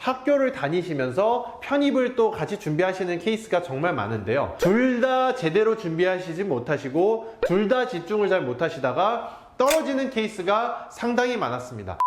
학교를 다니시면서 편입을 또 같이 준비하시는 케이스가 정말 많은데요. 둘 다 제대로 준비하시지 못하시고 둘 다 집중을 잘 못하시다가 떨어지는 케이스가 상당히 많았습니다.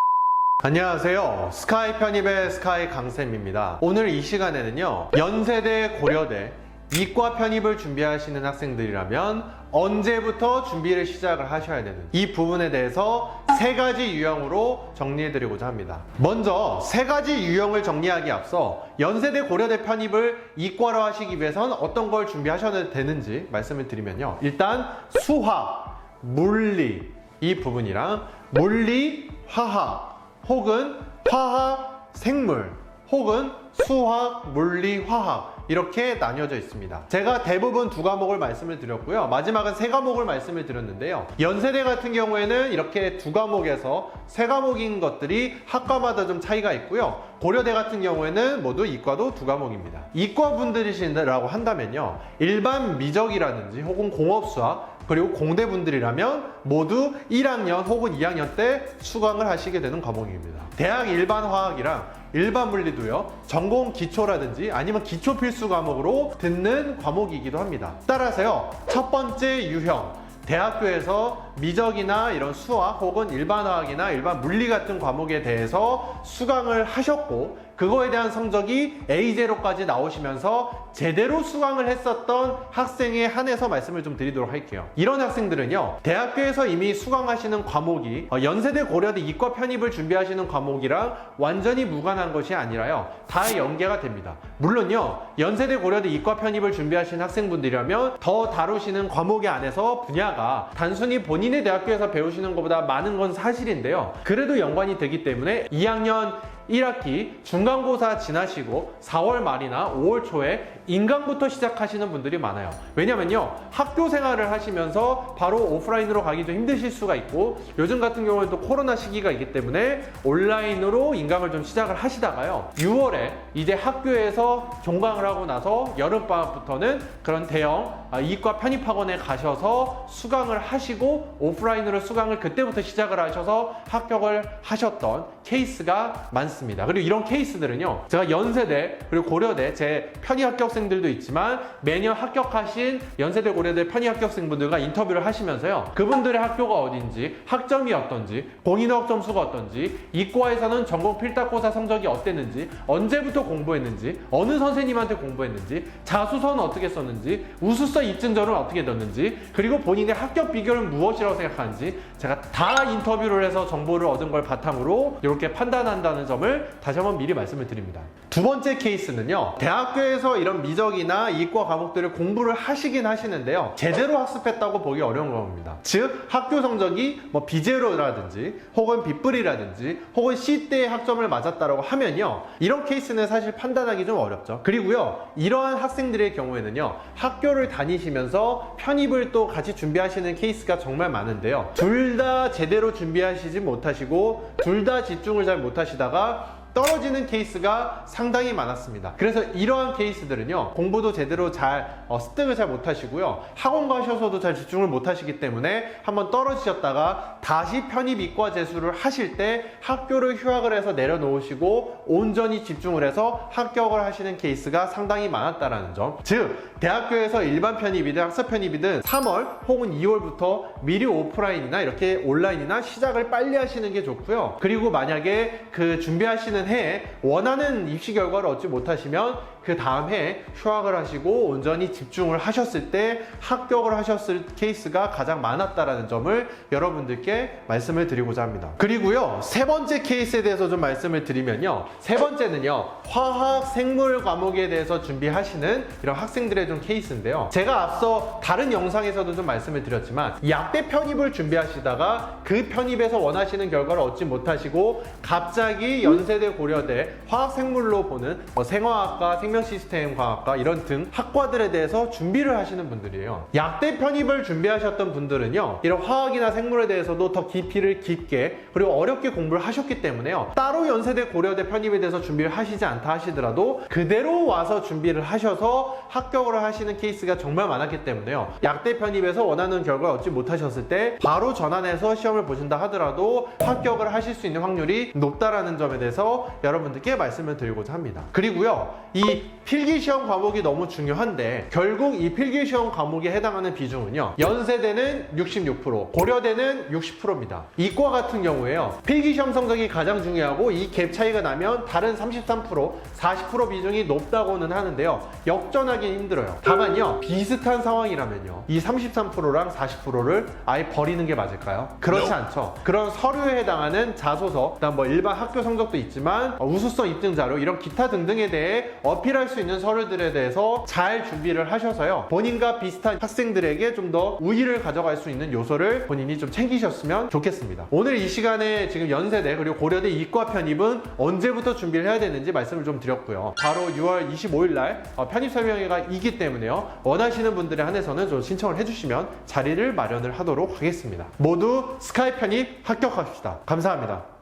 안녕하세요. 스카이 편입의 스카이 강쌤입니다. 오늘 이 시간에는요, 연세대, 고려대, 이과 편입을 준비하시는 학생들이라면 언제부터 준비를 시작을 하셔야 되는 이 부분에 대해서 세 가지 유형으로 정리해드리고자 합니다. 먼저 세 가지 유형을 정리하기에 앞서 연세대, 고려대 편입을 이과로 하시기 위해서는 어떤 걸 준비하셔야 되는지 말씀을 드리면요, 일단 수학, 물리 이 부분이랑 물리, 화학 혹은 화학, 생물 혹은 수학, 물리, 화학 이렇게 나뉘어져 있습니다. 제가 대부분 두 과목을 말씀을 드렸고요, 마지막은 세 과목을 말씀을 드렸는데요, 연세대 같은 경우에는 이렇게 두 과목에서 세 과목인 것들이 학과마다 좀 차이가 있고요, 고려대 같은 경우에는 모두 이과도 두 과목입니다. 이과 분들이시라고 한다면요, 일반 미적이라든지 혹은 공업수학 그리고 공대 분들이라면 모두 1학년 혹은 2학년 때 수강을 하시게 되는 과목입니다. 대학 일반 화학이랑 일반 물리도요, 전공 기초라든지 아니면 기초 필수 과목으로 듣는 과목이기도 합니다. 따라서요, 첫 번째 유형, 대학교에서 미적이나 이런 수학 혹은 일반 화학이나 일반 물리 같은 과목에 대해서 수강을 하셨고 그거에 대한 성적이 A0까지 나오시면서 제대로 수강을 했었던 학생에 한해서 말씀을 좀 드리도록 할게요. 이런 학생들은요, 대학교에서 이미 수강하시는 과목이 연세대, 고려대 이과 편입을 준비하시는 과목이랑 완전히 무관한 것이 아니라요, 다 연계가 됩니다. 물론요, 연세대, 고려대 이과 편입을 준비하시는 학생분들이라면 더 다루시는 과목에 안에서 분야가 단순히 본인의 대학교에서 배우시는 것보다 많은 건 사실인데요, 그래도 연관이 되기 때문에 2학년 1학기 중간고사 지나시고 4월 말이나 5월 초에 인강부터 시작하시는 분들이 많아요. 왜냐면요, 학교 생활을 하시면서 바로 오프라인으로 가기 좀 힘드실 수가 있고 요즘 같은 경우는 또 코로나 시기가 있기 때문에 온라인으로 인강을 좀 시작을 하시다가요, 6월에 이제 학교에서 종강을 하고 나서 여름방학부터는 그런 대형 이과 편입학원에 가셔서 수강을 하시고 오프라인으로 수강을 그때부터 시작을 하셔서 합격을 하셨던 케이스가 많습니다. 그리고 이런 케이스들은요, 제가 연세대 그리고 고려대 제 편입 합격생들도 있지만 매년 합격하신 연세대, 고려대 편입 합격생분들과 인터뷰를 하시면서요, 그분들의 학교가 어딘지, 학점이 어떤지, 공인학업 점수가 어떤지, 이과에서는 전공 필답고사 성적이 어땠는지, 언제부터 공부했는지, 어느 선생님한테 공부했는지, 자소서는 어떻게 썼는지, 우수서 입증서는 어떻게 넣는지, 그리고 본인의 합격 비결은 무엇이라고 생각하는지 제가 다 인터뷰를 해서 정보를 얻은 걸 바탕으로 이렇게 판단한다는 점을 다시 한번 미리 말씀을 드립니다. 두 번째 케이스는요, 대학교에서 이런 미적이나 이과 과목들을 공부를 하시긴 하시는데요, 제대로 학습했다고 보기 어려운 겁니다. 즉 학교 성적이 뭐 B제로라든지 혹은 B뿔이라든지 혹은 C대의 학점을 맞았다라고 하면요, 이런 케이스는 사실 판단하기 좀 어렵죠. 그리고요, 이러한 학생들의 경우에는요, 학교를 다니시면서 편입을 또 같이 준비하시는 케이스가 정말 많은데요, 둘 다 제대로 준비하시지 못하시고 둘 다 집중을 잘 못하시다가 떨어지는 케이스가 상당히 많았습니다. 그래서 이러한 케이스들은요, 공부도 제대로 잘 습득을 잘 못하시고요, 학원 가셔서도 잘 집중을 못하시기 때문에 한번 떨어지셨다가 다시 편입 이과 재수를 하실 때 학교를 휴학을 해서 내려놓으시고 온전히 집중을 해서 합격을 하시는 케이스가 상당히 많았다는 점. 즉 대학교에서 일반 편입이든 학사 편입이든 3월 혹은 2월부터 미리 오프라인이나 이렇게 온라인이나 시작을 빨리 하시는 게 좋고요, 그리고 만약에 그 준비하시는 해에 원하는 입시 결과를 얻지 못하시면 그 다음 해에 휴학을 하시고 온전히 집중을 하셨을 때 합격을 하셨을 케이스가 가장 많았다라는 점을 여러분들께 말씀을 드리고자 합니다. 그리고요, 세 번째 케이스에 대해서 좀 말씀을 드리면요, 세 번째는요, 화학, 생물 과목에 대해서 준비하시는 이런 학생들의 좀 케이스인데요, 제가 앞서 다른 영상에서도 좀 말씀을 드렸지만 약대 편입을 준비하시다가 그 편입에서 원하시는 결과를 얻지 못하시고 갑자기 연세대, 고려대 화학생물로 보는 생화학과, 생명시스템과학과 이런 등 학과들에 대해서 준비를 하시는 분들이에요. 약대 편입을 준비하셨던 분들은요, 이런 화학이나 생물에 대해서도 더 깊이를 깊게 그리고 어렵게 공부를 하셨기 때문에요, 따로 연세대, 고려대 편입에 대해서 준비를 하시지 않다 하시더라도 그대로 와서 준비를 하셔서 합격을 하시는 케이스가 정말 많았기 때문에요, 약대 편입에서 원하는 결과를 얻지 못하셨을 때 바로 전환해서 시험을 보신다 하더라도 합격을 하실 수 있는 확률이 높다라는 점에 대해서 해서 여러분들께 말씀을 드리고자 합니다. 그리고요, 이 필기시험 과목이 너무 중요한데 결국 이 필기시험 과목에 해당하는 비중은요, 연세대는 66%, 고려대는 60%입니다. 이과 같은 경우에요, 필기시험 성적이 가장 중요하고 이 갭 차이가 나면 다른 33%, 40% 비중이 높다고는 하는데요, 역전하기 힘들어요. 다만요, 비슷한 상황이라면요, 이 33%랑 40%를 아예 버리는 게 맞을까요? 그렇지 않죠. 그런 서류에 해당하는 자소서, 그다음 뭐 일반 학교 성적도 있지만 우수성 입증 자료, 이런 기타 등등에 대해 어필할 수 있는 서류들에 대해서 잘 준비를 하셔서요, 본인과 비슷한 학생들에게 좀 더 우위를 가져갈 수 있는 요소를 본인이 좀 챙기셨으면 좋겠습니다. 오늘 이 시간에 지금 연세대 그리고 고려대 이과 편입은 언제부터 준비를 해야 되는지 말씀을 좀 드렸고요. 바로 6월 25일 날 편입 설명회가 있기 때문에요, 원하시는 분들에 한해서는 좀 신청을 해주시면 자리를 마련을 하도록 하겠습니다. 모두 스카이 편입 합격합시다. 감사합니다.